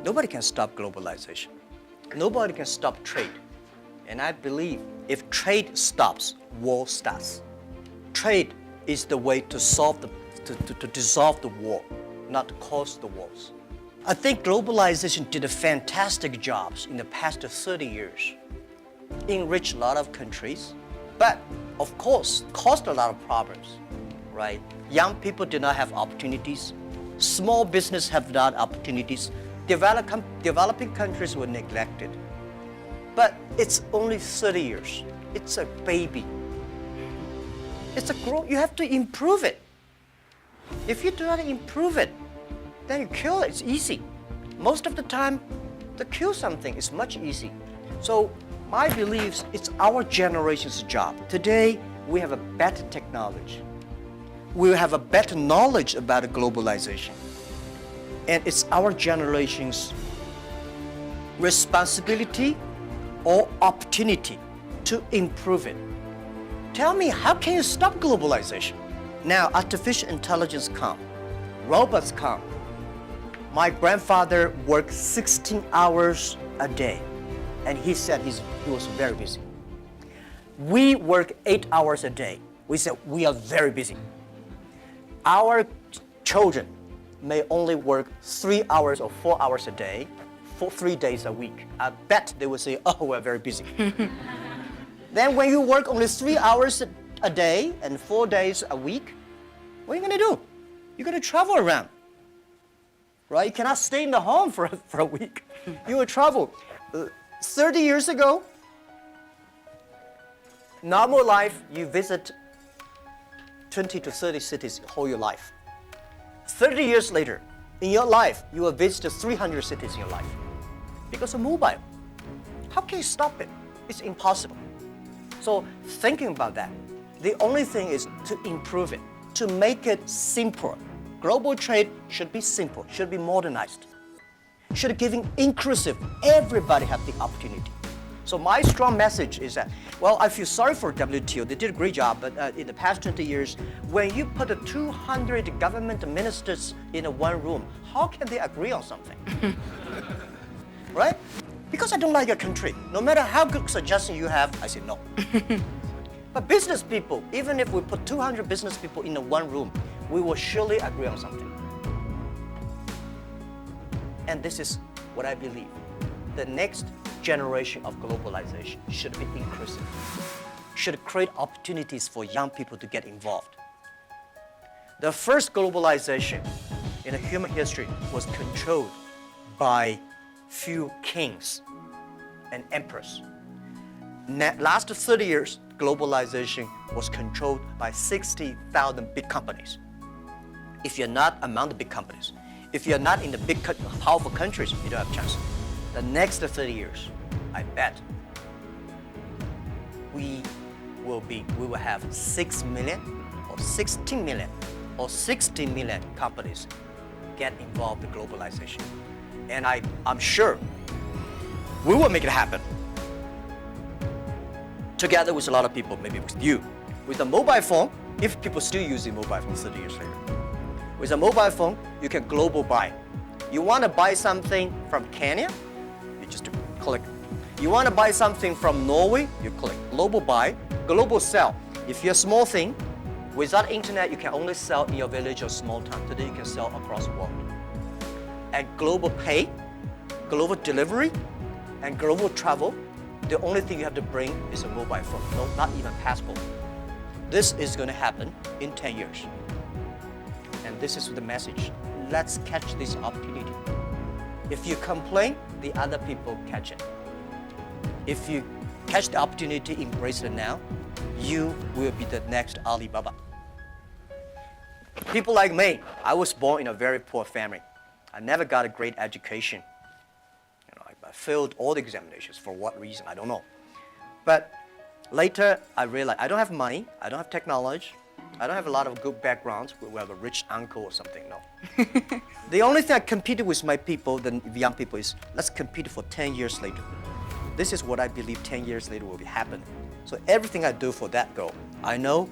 Nobody can stop globalization. Nobody can stop trade. And I believe if trade stops, war starts. Trade is the way to to dissolve the war, not to cause the wars. I think globalization did a fantastic job in the past 30 years. Enriched a lot of countries, but of course, caused a lot of problems, right? Young people did not have opportunities. Small business have not opportunities. Developing countries were neglected. But it's only 30 years. It's a baby. It's a growth. You have to improve it. If you do not improve it, then you kill it. It's easy. Most of the time, to kill something is much easy. So my beliefs, it's our generation's job. Today, we have a better technology. We have a better knowledge about globalization. And it's our generation's responsibility or opportunity to improve it. Tell me, how can you stop globalization? Now, artificial intelligence come, robots come. My grandfather worked 16 hours a day, and he said he was very busy. We work 8 hours a day. We said we are very busy. Our children may only work 3 hours or 4 hours a day, for 3 days a week. I bet they will say, oh, we're very busy. Then when you work only 3 hours a day and 4 days a week, what are you going to do? You're going to travel around, right? You cannot stay in the home for a week. You will travel. 30 years ago, normal life, you visit 20 to 30 cities whole your life. 30 years later, in your life, you will visit 300 cities in your life because of mobile. How can you stop it? It's impossible. So thinking about that, the only thing is to improve it, to make it simple. Global trade should be simple, should be modernized, should giving inclusive, everybody have the opportunity. So my strong message is that, well, I feel sorry for WTO. They did a great job, but in the past 20 years, when you put 200 government ministers in one room, how can they agree on something? Right? Because I don't like your country. No matter how good suggestion you have, I say no. But business people, even if we put 200 business people in one room, we will surely agree on something. And this is what I believe. The next generation of globalization should be inclusive, should create opportunities for young people to get involved. The first globalization in human history was controlled by few kings and emperors. Last 30 years, globalization was controlled by 60,000 big companies. If you're not among the big companies, if you're not in the big powerful countries, you don't have a chance. The next 30 years, I bet we will have 6 million or 16 million or 60 million companies get involved in globalization. And I'm sure we will make it happen. Together with a lot of people, maybe with you. With a mobile phone, if people still using mobile phone 30 years later. With a mobile phone, you can global buy. You want to buy something from Kenya, you just click. You want to buy something from Norway, you click. Global buy, global sell. If you're a small thing, without internet, you can only sell in your village or small town. Today, you can sell across the world. And global pay, global delivery, and global travel, the only thing you have to bring is a mobile phone, no, not even passport. This is going to happen in 10 years. And this is the message. Let's catch this opportunity. If you complain, the other people catch it. If you catch the opportunity, embrace it now, you will be the next Alibaba. People like me, I was born in a very poor family. I never got a great education. I failed all the examinations. For what reason? I don't know. But later, I realized I don't have money, I don't have technology, I don't have a lot of good backgrounds. We have a rich uncle or something, no. The only thing I competed with my people, the young people, is let's compete for 10 years later. This is what I believe 10 years later will be happening. So everything I do for that goal, I know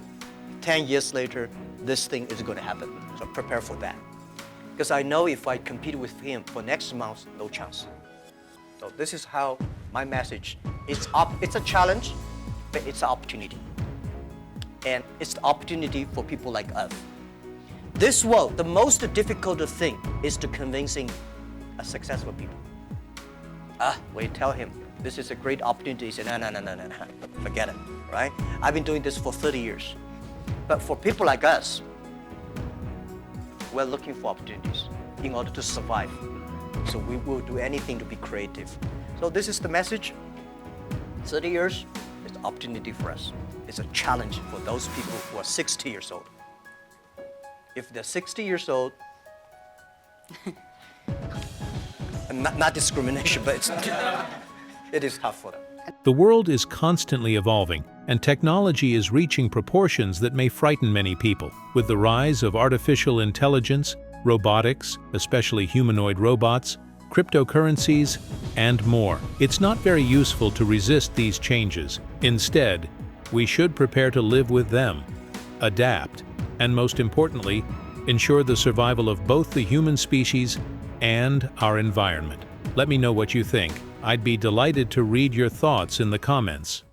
10 years later, this thing is going to happen. So prepare for that. Because I know if I compete with him for next month, no chance. So this is how my message is. It's a challenge, but it's an opportunity. And it's the opportunity for people like us. This world, the most difficult thing is to convincing a successful people. We tell him, this is a great opportunity. He said, no, forget it, right? I've been doing this for 30 years. But for people like us, we're looking for opportunities in order to survive. So we will do anything to be creative. So this is the message. 30 years is an opportunity for us. It's a challenge for those people who are 60 years old. If they're 60 years old, not discrimination, but it is tough for them. The world is constantly evolving, and technology is reaching proportions that may frighten many people. With the rise of artificial intelligence, robotics, especially humanoid robots, cryptocurrencies, and more, it's not very useful to resist these changes. Instead, we should prepare to live with them, adapt, and most importantly, ensure the survival of both the human species and our environment. Let me know what you think. I'd be delighted to read your thoughts in the comments.